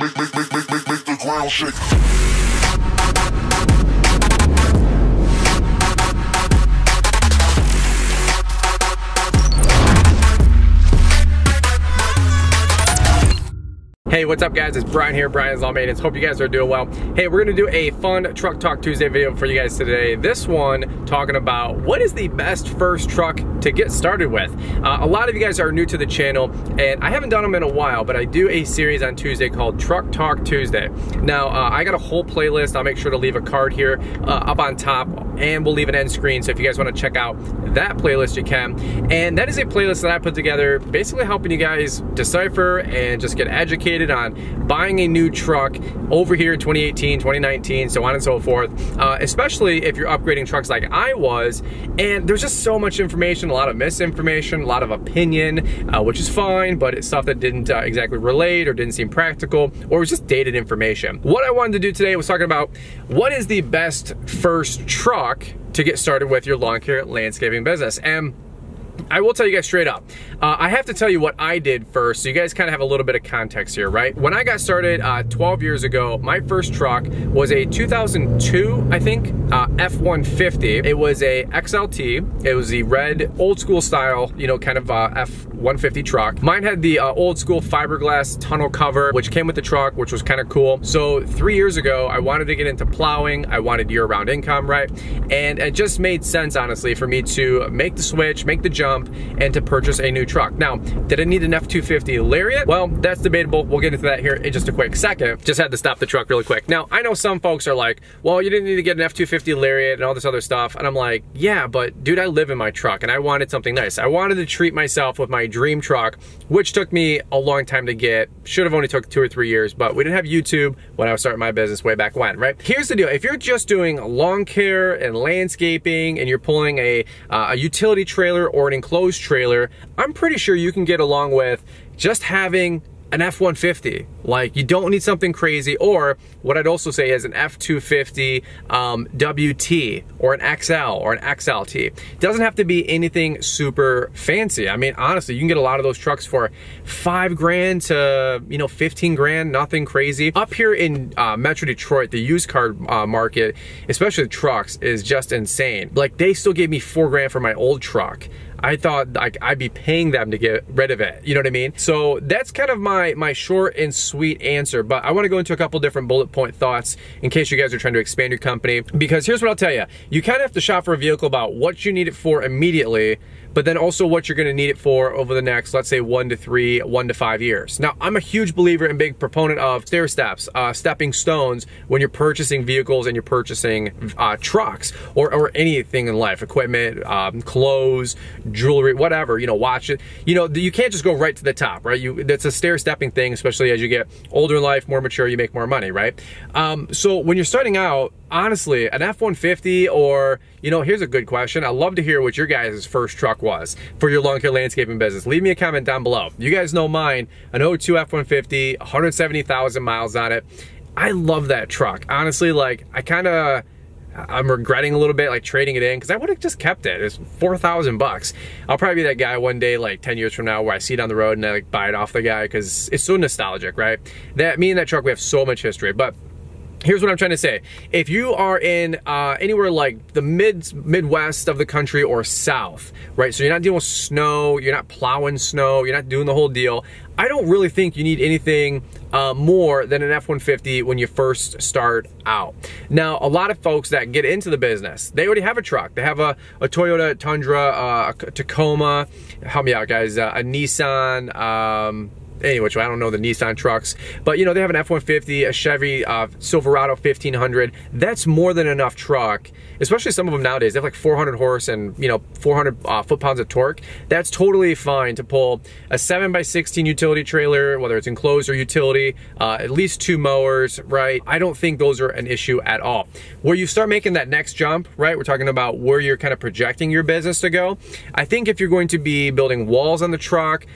Make the ground shake. Hey, what's up guys? It's Brian here, Brian's Lawn Maintenance. Hope you guys are doing well. Hey, we're gonna do a fun Truck Talk Tuesday video for you guys today. This one talking about what is the best first truck to get started with. A lot of you guys are new to the channel and I haven't done them in a while, but I do a series on Tuesday called Truck Talk Tuesday. Now, I got a whole playlist. I'll make sure to leave a card here up on top and we'll leave an end screen. So if you guys wanna check out that playlist, you can. And that is a playlist that I put together basically helping you guys decipher and just get educated on buying a new truck over here in 2018, 2019, so on and so forth, especially if you're upgrading trucks like I was. And there's just so much information, a lot of misinformation, a lot of opinion, which is fine, but it's stuff that didn't exactly relate or didn't seem practical, or was just dated information. What I wanted to do today was talking about what is the best first truck to get started with your lawn care landscaping business. And I will tell you guys straight up, I have to tell you what I did first so you guys kind of have a little bit of context here, right? When I got started 12 years ago, my first truck was a 2002, I think, F-150. It was a XLT. It was the red old school style, you know, kind of F-150 truck. Mine had the old school fiberglass tunnel cover, which came with the truck, which was kind of cool. So 3 years ago, I wanted to get into plowing. I wanted year-round income, right? And it just made sense, honestly, for me to make the switch, make the jump, and to purchase a new truck. Now, did I need an F-250 Lariat? Well, that's debatable. We'll get into that here in just a quick second. Just had to stop the truck really quick. Now, I know some folks are like, well, you didn't need to get an F-250 Lariat and all this other stuff. And I'm like, yeah, but dude, I live in my truck and I wanted something nice. I wanted to treat myself with my dream truck, which took me a long time to get. Should have only took 2 or 3 years, but we didn't have YouTube when I was starting my business way back when, right? Here's the deal. If you're just doing lawn care and landscaping and you're pulling a utility trailer or an enclosed trailer, I'm pretty sure you can get along with just having an F-150. Like, you don't need something crazy, or what I'd also say is an F-250 WT or an XL or an XLT. It doesn't have to be anything super fancy. I mean, honestly, you can get a lot of those trucks for $5 grand to, you know, 15 grand, nothing crazy. Up here in Metro Detroit, the used car market, especially the trucks, is just insane. Like, they still gave me $4 grand for my old truck. I thought like I'd be paying them to get rid of it. You know what I mean? So that's kind of my short and sweet answer, but I want to go into a couple different bullet point thoughts in case you guys are trying to expand your company, because here's what I'll tell you. You kind of have to shop for a vehicle about what you need it for immediately, but then also what you're gonna need it for over the next, let's say 1 to 3, 1 to 5 years. Now, I'm a huge believer and big proponent of stair steps, stepping stones when you're purchasing vehicles and you're purchasing trucks or anything in life, equipment, clothes, jewelry, whatever, you know, watch it. You know, you can't just go right to the top, right? That's a stair stepping thing, especially as you get older in life, more mature, you make more money, right? So when you're starting out, honestly, an F-150 or, you know, here's a good question. I'd love to hear what your guys' first truck was for your lawn care landscaping business. Leave me a comment down below. You guys know mine, an 02 F-150, 170,000 miles on it. I love that truck. Honestly, like, I'm regretting a little bit, like, trading it in, because I would have just kept it. It's 4,000 bucks. I'll probably be that guy one day, like 10 years from now, where I see it on the road and I like buy it off the guy because it's so nostalgic, right? Me and that truck, we have so much history. But here's what I'm trying to say. If you are in anywhere like the Midwest of the country or South, right? So you're not dealing with snow, you're not plowing snow, you're not doing the whole deal. I don't really think you need anything more than an F-150 when you first start out. Now, a lot of folks that get into the business, they already have a truck. They have a Toyota Tundra, a Tacoma, help me out guys, a Nissan, anyway, I don't know the Nissan trucks, but you know, they have an F-150, a Chevy Silverado 1500. That's more than enough truck, especially some of them nowadays. They have like 400 horse and, you know, 400 foot-pounds of torque. That's totally fine to pull a 7x16 utility trailer, whether it's enclosed or utility, at least 2 mowers, right? I don't think those are an issue at all. Where you start making that next jump, right? We're talking about where you're kind of projecting your business to go. I think if you're going to be building walls on the truck,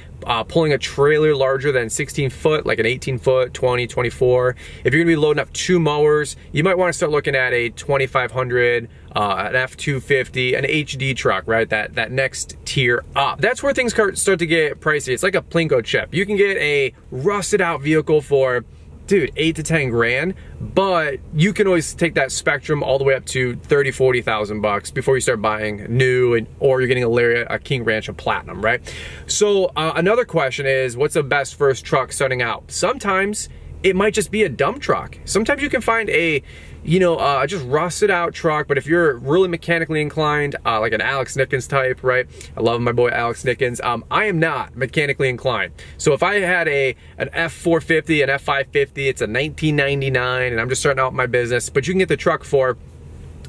pulling a trailer larger than 16 foot, like an 18 foot, 20, 24. If you're gonna be loading up 2 mowers, you might wanna start looking at a 2500, an F-250, an HD truck, right? That next tier up. That's where things start to get pricey. It's like a Plinko chip. You can get a rusted out vehicle for dude, 8 to 10 grand, but you can always take that spectrum all the way up to 30, 40,000 bucks before you start buying new, or you're getting a Lariat, a King Ranch, a Platinum, right? So another question is, what's the best first truck starting out? Sometimes it might just be a dump truck. Sometimes you can find a, you know, just rusted out truck, but if you're really mechanically inclined, like an Alex Nickens type, right? I love my boy Alex Nickens. I am not mechanically inclined. So if I had an F450, an F550, it's a 1999, and I'm just starting out my business, but you can get the truck for,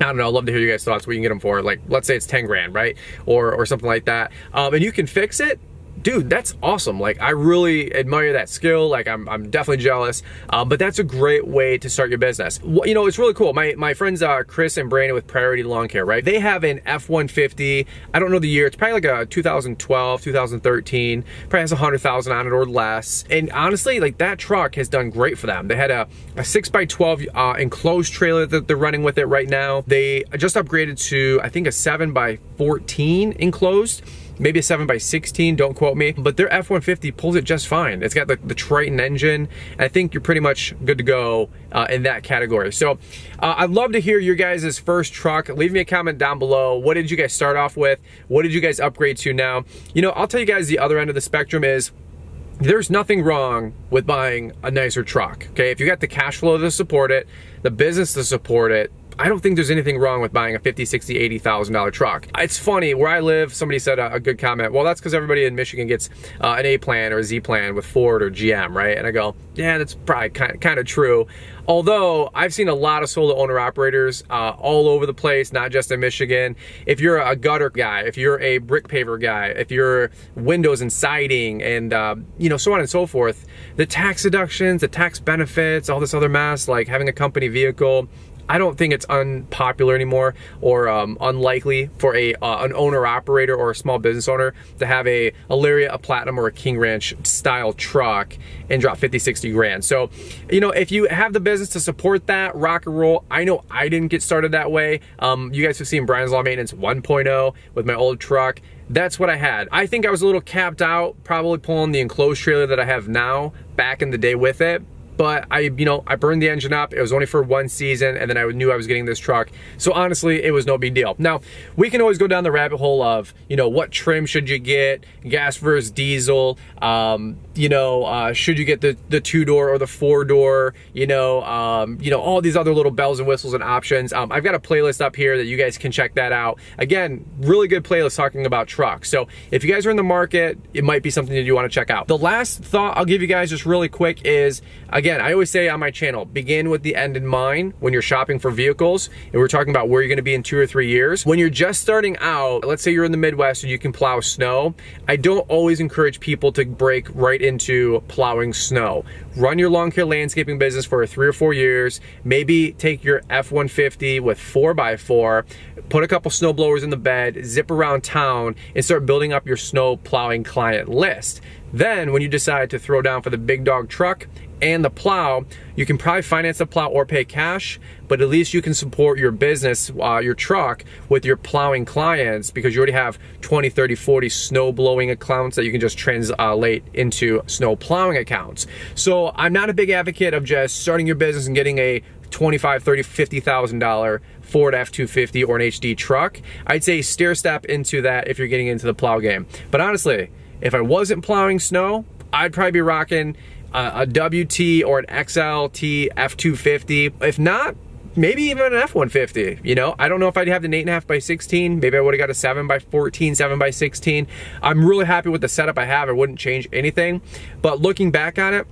I don't know, I'd love to hear you guys' thoughts, what you can get them for. Like, let's say it's 10 grand, right? Or something like that. And you can fix it. Dude, that's awesome. Like, I really admire that skill. Like, I'm definitely jealous, but that's a great way to start your business. You know, it's really cool. My friends, Chris and Brandon with Priority Lawn Care, right? They have an F-150. I don't know the year. It's probably like a 2012, 2013. Probably has 100,000 on it or less. And honestly, like, that truck has done great for them. They had a 6x12 enclosed trailer that they're running with it right now. They just upgraded to, I think, a 7x14 enclosed. Maybe a 7x16, don't quote me, but their F-150 pulls it just fine. It's got the Triton engine, and I think you're pretty much good to go in that category. So I'd love to hear your guys' first truck. Leave me a comment down below. What did you guys start off with? What did you guys upgrade to now? You know, I'll tell you guys, the other end of the spectrum is, there's nothing wrong with buying a nicer truck, okay? If you got the cash flow to support it, the business to support it, I don't think there's anything wrong with buying a $50,000, $60,000, $80,000 truck. It's funny, where I live, somebody said a good comment, well, that's because everybody in Michigan gets an A plan or a Z plan with Ford or GM, right? And I go, yeah, that's probably kind of true. Although, I've seen a lot of solo owner operators all over the place, not just in Michigan. If you're a gutter guy, if you're a brick paver guy, if you're windows and siding and, you know, so on and so forth, the tax deductions, the tax benefits, all this other mess, like having a company vehicle, I don't think it's unpopular anymore or unlikely for an owner-operator or a small business owner to have a Lariat, a Platinum, or a King Ranch style truck and drop 50, 60 grand. So, you know, if you have the business to support that, rock and roll. I know I didn't get started that way. You guys have seen Brian's Lawn Maintenance 1.0 with my old truck. That's what I had. I think I was a little capped out, probably pulling the enclosed trailer that I have now back in the day with it. But I burned the engine up. It was only for one season, and then I knew I was getting this truck. So honestly, it was no big deal. Now, we can always go down the rabbit hole of, you know, what trim should you get, gas versus diesel, you know, should you get the two-door or the four-door, you know, all these other little bells and whistles and options. I've got a playlist up here that you guys can check that out. Again, really good playlist talking about trucks. So if you guys are in the market, it might be something that you want to check out. The last thought I'll give you guys just really quick is, again, I always say on my channel, begin with the end in mind when you're shopping for vehicles, and we're talking about where you're gonna be in 2 or 3 years. When you're just starting out, let's say you're in the Midwest and you can plow snow, I don't always encourage people to break right into plowing snow. Run your lawn care landscaping business for 3 or 4 years, maybe take your F-150 with 4x4, put a couple snow blowers in the bed, zip around town, and start building up your snow plowing client list. Then when you decide to throw down for the big dog truck and the plow, you can probably finance the plow or pay cash, but at least you can support your business, your truck, with your plowing clients, because you already have 20, 30, 40 snow blowing accounts that you can just translate into snow plowing accounts. So I'm not a big advocate of just starting your business and getting a $25,000, $30,000, $50,000 Ford F-250 or an HD truck. I'd say stair step into that if you're getting into the plow game. But honestly, if I wasn't plowing snow, I'd probably be rocking a WT or an XLT F-250. If not, maybe even an F-150, you know? I don't know if I'd have an 8.5x16. Maybe I would've got a 7x14, 7x16. I'm really happy with the setup I have. I wouldn't change anything. But looking back on it,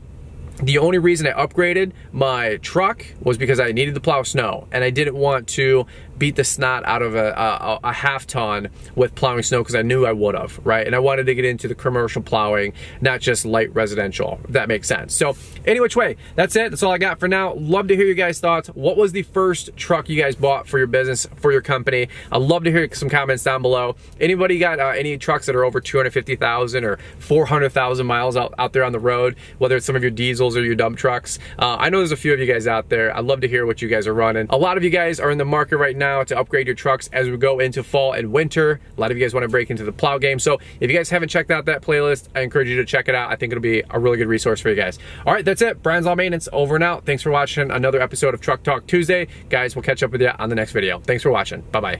the only reason I upgraded my truck was because I needed to plow snow, and I didn't want to beat the snot out of a half ton with plowing snow, because I knew I would have, right? And I wanted to get into the commercial plowing, not just light residential, if that makes sense. So any which way, that's it. That's all I got for now. Love to hear your guys' thoughts. What was the first truck you guys bought for your business, for your company? I'd love to hear some comments down below. Anybody got any trucks that are over 250,000 or 400,000 miles out there on the road, whether it's some of your diesels or your dump trucks? I know there's a few of you guys out there. I'd love to hear what you guys are running. A lot of you guys are in the market right now now to upgrade your trucks as we go into fall and winter. A lot of you guys want to break into the plow game. So if you guys haven't checked out that playlist, I encourage you to check it out. I think it'll be a really good resource for you guys. All right, that's it. Brian's Lawn Maintenance over and out. Thanks for watching another episode of Truck Talk Tuesday. Guys, we'll catch up with you on the next video. Thanks for watching. Bye-bye.